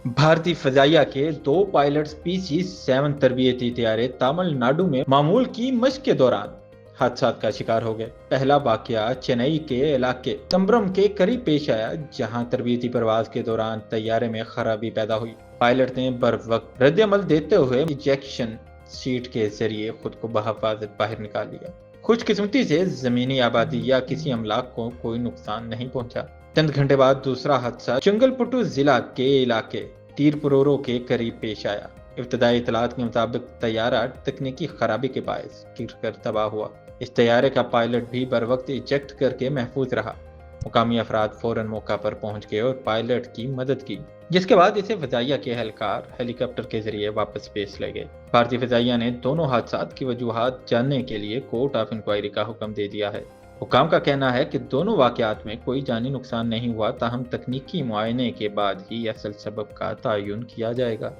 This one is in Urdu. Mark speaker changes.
Speaker 1: بھارتی فضائیہ کے دو پائلٹس PC-7 تربیتی طیارے تامل ناڈو میں معمول کی مشق کے دوران حادثات کا شکار ہو گئے۔ پہلا واقعہ چنئی کے علاقے تمبرم کے قریب پیش آیا، جہاں تربیتی پرواز کے دوران طیارے میں خرابی پیدا ہوئی۔ پائلٹ نے بروقت رد عمل دیتے ہوئے ایجیکشن سیٹ کے ذریعے خود کو بحفاظت باہر نکال لیا۔ خوش قسمتی سے زمینی آبادی یا کسی املاک کو کوئی نقصان نہیں پہنچا۔ چند گھنٹے بعد دوسرا حادثہ چنگل پٹو ضلع کے علاقے تیرپورورو کے قریب پیش آیا۔ ابتدائی اطلاعات کے مطابق طیارہ تکنیکی خرابی کے باعث گر کر تباہ ہوا۔ اس طیارے کا پائلٹ بھی بروقت ایجیکٹ کر کے محفوظ رہا۔ مقامی افراد فوراً موقع پر پہنچ گئے اور پائلٹ کی مدد کی، جس کے بعد اسے فضائیہ کے اہلکار ہیلی کاپٹر کے ذریعے واپس بھیج لے گئے۔ بھارتی فضائیہ نے دونوں حادثات کی وجوہات جاننے کے لیے کورٹ آف انکوائری کا حکم دے دیا ہے۔ حکام کا کہنا ہے کہ دونوں واقعات میں کوئی جانی نقصان نہیں ہوا، تاہم تکنیکی معائنے کے بعد ہی اصل سبب کا تعین کیا جائے گا۔